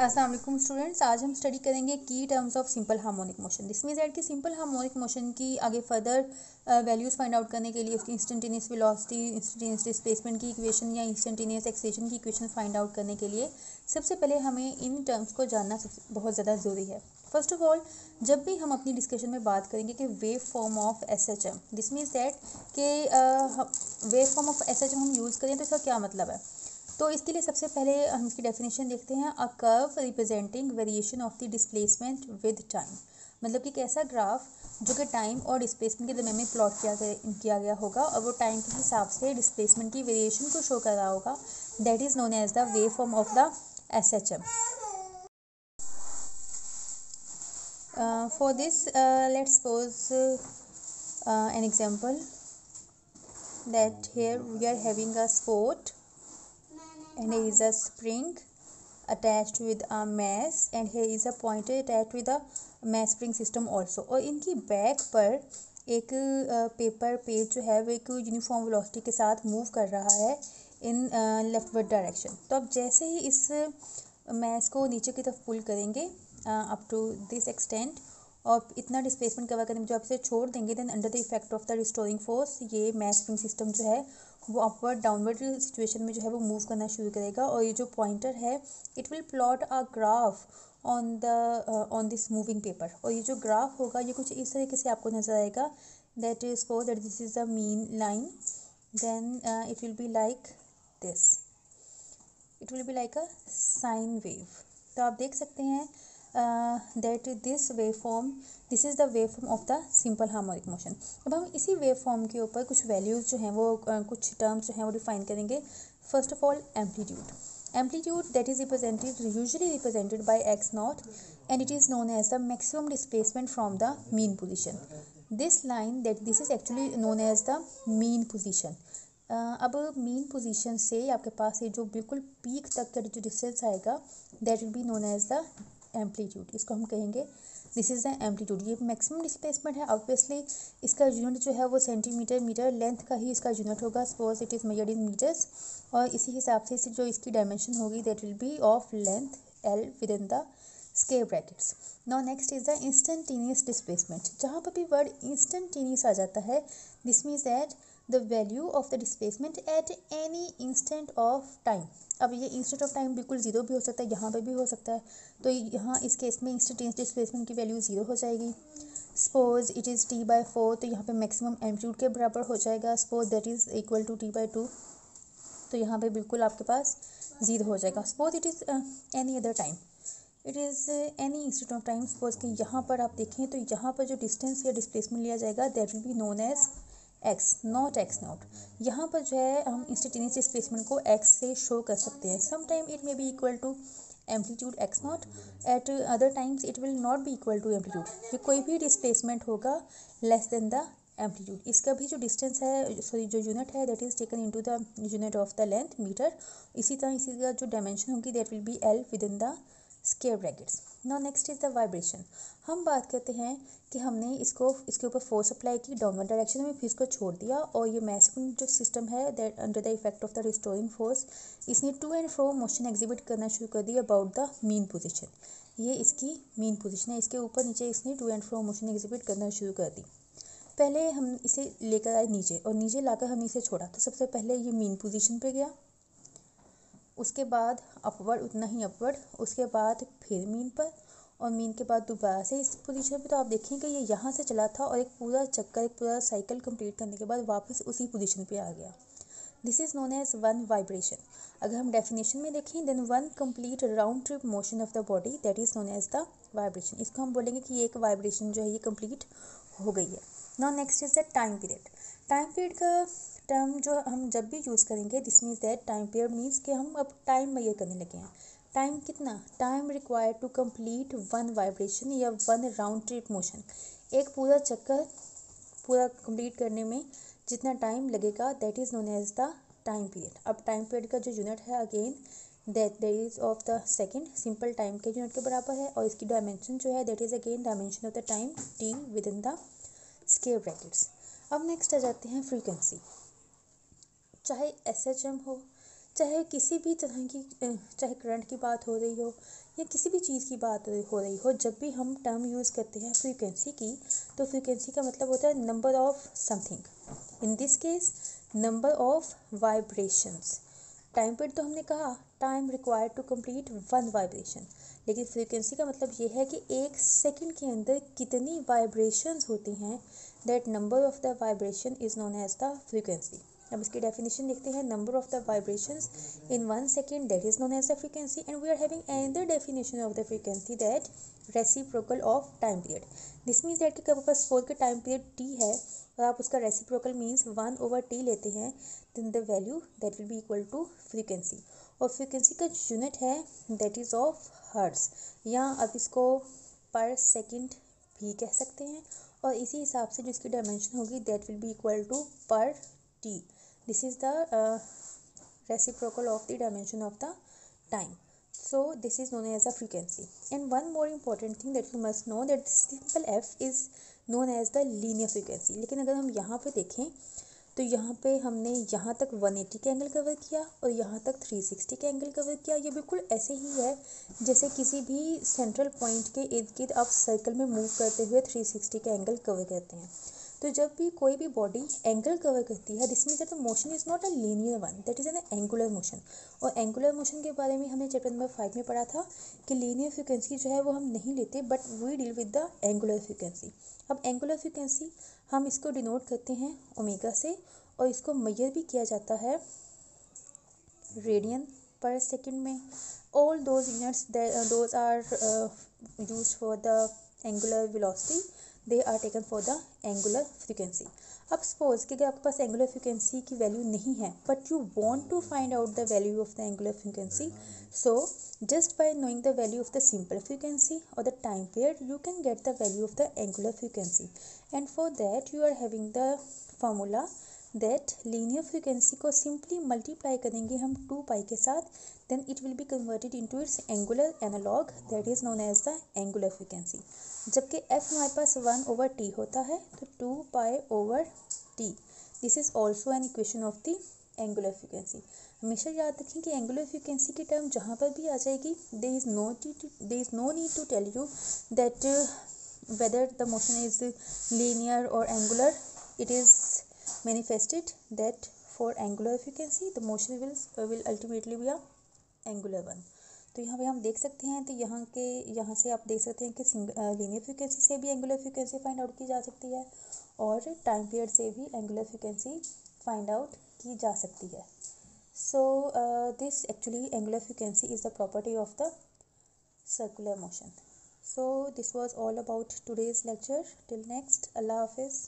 अस्सलाम वालेकुम स्टूडेंट्स, आज हम स्टडी करेंगे की terms of simple harmonic motion. This means that कि सिंपल हार्मोनिक मोशन की आगे फर्दर वैल्यूज़ फाइंड आउट करने के लिए उसकी इंस्टेंटेनियस वेलोसिटी, इंस्टेंटेनियस डिस्प्लेसमेंट की इक्वेशन या इंस्टेंटेनियस एक्सेलेरेशन की इक्वेशन फाइंड आउट करने के लिए सबसे पहले हमें इन टर्म्स को जानना बहुत ज़्यादा ज़रूरी है। फर्स्ट ऑफ ऑल, जब भी हम अपनी डिस्कशन में बात करेंगे कि wave form of SHM, this means that कि वेव फॉर्म ऑफ SHM हम यूज़ करें तो इसका क्या मतलब है। तो इसके लिए सबसे पहले हम इसकी डेफिनेशन देखते हैं। A curve representing variation of the displacement with time, मतलब कि कैसा ग्राफ जो कि टाइम और डिस्प्लेसमेंट के दरम्यान में प्लॉट किया गया होगा और वो टाइम के हिसाब से डिस्प्लेसमेंट की वेरिएशन को शो कर रहा होगा, that is known as the wave form of the SHM। For this, let's suppose an example that here we are having a sport and here is a spring attached with a mass and here is a pointer attached with a mass spring system also। और इनकी back पर एक paper page जो है वो एक uniform velocity के साथ मूव कर रहा है इन लेफ्टवर्ड डायरेक्शन। तो अब जैसे ही इस मैस को नीचे की तरफ पुल करेंगे अप टू दिस एक्सटेंट और इतना डिस्प्लेसमेंट कवर करने में जो आप इसे छोड़ देंगे, then under the effect of the restoring force ये मैस स्प्रिंग सिस्टम जो है वो अपवर्ड डाउनवर्ड सिचुएशन में जो है वो मूव करना शुरू करेगा और ये जो पॉइंटर है it will plot a graph on this moving paper. और ये जो ग्राफ होगा ये कुछ इस तरीके से आपको नजर आएगा, that is suppose that this is the mean line, then it will be like this, it will be like a sine wave. तो आप देख सकते हैं that this wave form, this is the wave form of the simple harmonic motion. अब हम इसी wave form के ऊपर कुछ वैल्यूज़ जो हैं वो कुछ टर्म्स जो हैं वो डिफाइन करेंगे। First of all amplitude that is represented usually represented by X naught and it is known as the maximum displacement from the mean position. This line that this is actually known as the mean position. अब mean position से आपके पास ये जो बिल्कुल peak तक का जो distance आएगा that will be known as the amplitude. इसको हम कहेंगे दिस इज़ द एम्पलीट्यूड। ये मैक्सिमम डिस्प्लेसमेंट है, ऑब्वियसली इसका यूनिट जो है वो सेंटीमीटर मीटर लेंथ का ही इसका यूनिट होगा, suppose it is measured in metres, और इसी हिसाब से जो इसकी डायमेंशन होगी that will be of length L within the square brackets. Now next is the instantaneous displacement. जहाँ पर भी वर्ड इंस्टेंटेनियस आ जाता है this means that the value of the displacement at any instant of time. अब ये instant of time बिल्कुल zero भी हो सकता है, यहाँ पे भी हो सकता है, तो यहाँ इस केस में इंस्टेंटेनियस डिस्प्लेसमेंट की वैल्यू जीरो हो जाएगी। सपोज इट इज़ T/4, तो यहाँ पे मैक्सिमम एम्पलीट्यूड के बराबर हो जाएगा, suppose that is equal to T/2, तो यहाँ पे बिल्कुल आपके पास जीरो हो जाएगा। Suppose it is any other time, it is any instant of time, suppose कि यहाँ पर आप देखें तो यहाँ पर जो डिस्टेंस या डिस्प्लेसमेंट लिया जाएगा that will be known as X naught X naught. यहाँ पर जो है हम इंस्टेंटेनियस डिस्प्लेसमेंट को एक्स से शो कर सकते हैं। Some time it may be equal to amplitude X naught, at other times it will not be equal to amplitude. ये कोई भी डिस्प्लेसमेंट होगा लेस देन द एम्पलीट्यूड। इसका भी जो डिस्टेंस है, सॉरी जो यूनिट है that is taken into the unit of the length metre. इसी तरह इसी का जो डायमेंशन होगी that will be L within the square brackets. Now next is the vibration. हम बात करते हैं कि हमने इसके ऊपर फोर्स अप्लाई की डाउनवर्ड डायरेक्शन में, फिर इसको छोड़ दिया और ये मैसिव जो सिस्टम है that under the effect of the restoring force इसने to and fro motion exhibit करना शुरू कर दिया अबाउट द मीन पोजीशन। ये इसकी मीन पोजीशन है, इसके ऊपर नीचे इसने to and fro motion exhibit करना शुरू कर दी। पहले हम इसे लेकर आए नीचे और नीचे लाकर हमने इसे छोड़ा, तो सबसे पहले ये मीन पोजीशन पे गया, उसके बाद अपवर्ड उतना ही अपवर्ड, उसके बाद फिर मीन पर और मीन के बाद दोबारा से इस पोजीशन पे। तो आप देखें कि ये यहाँ से चला था और एक पूरा चक्कर, एक पूरा साइकिल कंप्लीट करने के बाद वापस उसी पोजीशन पे आ गया। This is known as one vibration. अगर हम डेफिनेशन में देखें then one complete round trip motion of the body that is known as the vibration. इसको हम बोलेंगे कि एक वाइब्रेशन जो है ये कंप्लीट हो गई है। Now next is the time period. Time period का टर्म जो हम जब भी यूज़ करेंगे this means that time period means कि हम अब टाइम मेजर करने लगे हैं। टाइम कितना, time required to complete one vibration या वन राउंड ट्रिप मोशन। एक पूरा चक्कर पूरा कंप्लीट करने में जितना टाइम लगेगा that is known as the time period. अब टाइम पीरियड का जो यूनिट है again that is of the second, simple time के यूनिट के बराबर है, और इसकी डायमेंशन जो है that is again dimension of the time T within the square brackets. अब नेक्स्ट आ जाते हैं फ्रीक्वेंसी। चाहे SHM हो चाहे किसी भी तरह की चाहे करंट की बात हो रही हो या किसी भी चीज़ की बात हो रही हो, जब भी हम टर्म यूज़ करते हैं फ्रीक्वेंसी की, तो फ्रीक्वेंसी का मतलब होता है number of something, in this case number of vibrations. Time period तो हमने कहा time required to complete one vibration, लेकिन फ्रीक्वेंसी का मतलब ये है कि एक सेकंड के अंदर कितनी वाइब्रेशंस होती हैं, that number of the vibration is known as the frequency. अब इसकी डेफिनेशन देखते हैं, number of the vibrations in one second that is known as the frequency, and we are having another definition of the frequency that reciprocal of time period. This means that कि आपके पास suppose का time period T है और आप उसका reciprocal means 1/t लेते हैं, then the value that will be equal to frequency. और फ्रीक्वेंसी का यूनिट है दैट इज़ ऑफ हर्ट्ज, या आप इसको पर सेकेंड भी कह सकते हैं, और इसी हिसाब से जिसकी डायमेंशन होगी that will be equal to per T. This is the reciprocal of the dimension of the time. So this is known as a frequency. And one more important thing that you must know, that simple f is known as the linear frequency. लेकिन अगर हम यहाँ पे देखें तो यहाँ पे हमने यहाँ तक 180 का एंगल कवर किया और यहाँ तक 360 का एंगल कवर किया। ये बिल्कुल ऐसे ही है जैसे किसी भी सेंट्रल पॉइंट के इर्द गिर्द आप सर्कल में मूव करते हुए 360 का एंगल कवर करते हैं। तो जब भी कोई भी बॉडी एंगल कवर करती है, this means that the motion is not a linear one, that is an angular motion. और एंगुलर मोशन के बारे में हमने चैप्टर नंबर 5 में पढ़ा था कि लीनियर फ्रिक्वेंसी जो है वो हम नहीं लेते, but we deal with the angular frequency. अब एंगुलर फ्रिक्वेंसी हम इसको डिनोट करते हैं ओमेगा से, और इसको मेजर भी किया जाता है रेडियन पर सेकेंड में। All those units those are used for the angular velocity, they are taken for the angular frequency. अब सपोज कि अगर आपके पास एंगुलर फ्रिक्वेंसी की वैल्यू नहीं है, but you want to find out the value of the angular frequency, so just by knowing the value of the simple frequency or the time period, you can get the value of the angular frequency. And for that you are having the formula that linear frequency को simply multiply करेंगे हम 2 पाई के साथ, then it will be converted into its angular analog, that is known as the angular frequency. जबकि f हमारे पास 1/t होता है तो 2 पाई/t, this is also an equation of the angular frequency. हमेशा याद रखें कि एंगुलर फ्रिक्वेंसी की टर्म जहाँ पर भी आ जाएगी, there is no need to tell you that whether the motion is linear और angular, it is manifested that for angular frequency the motion will ultimately be a angular one. तो यहाँ पे हम देख सकते हैं, तो यहाँ से आप देख सकते हैं कि लीनियर फ्रिक्वेंसी से भी एंगुलर फ्रिक्वेंसी फाइंड आउट की जा सकती है, और टाइम पीरियड से भी एंगुलर फ्रिक्वेंसी फाइंड आउट की जा सकती है। So this actually angular frequency is the property of the circular motion. So this was all about today's lecture. Till next, Allah Hafiz.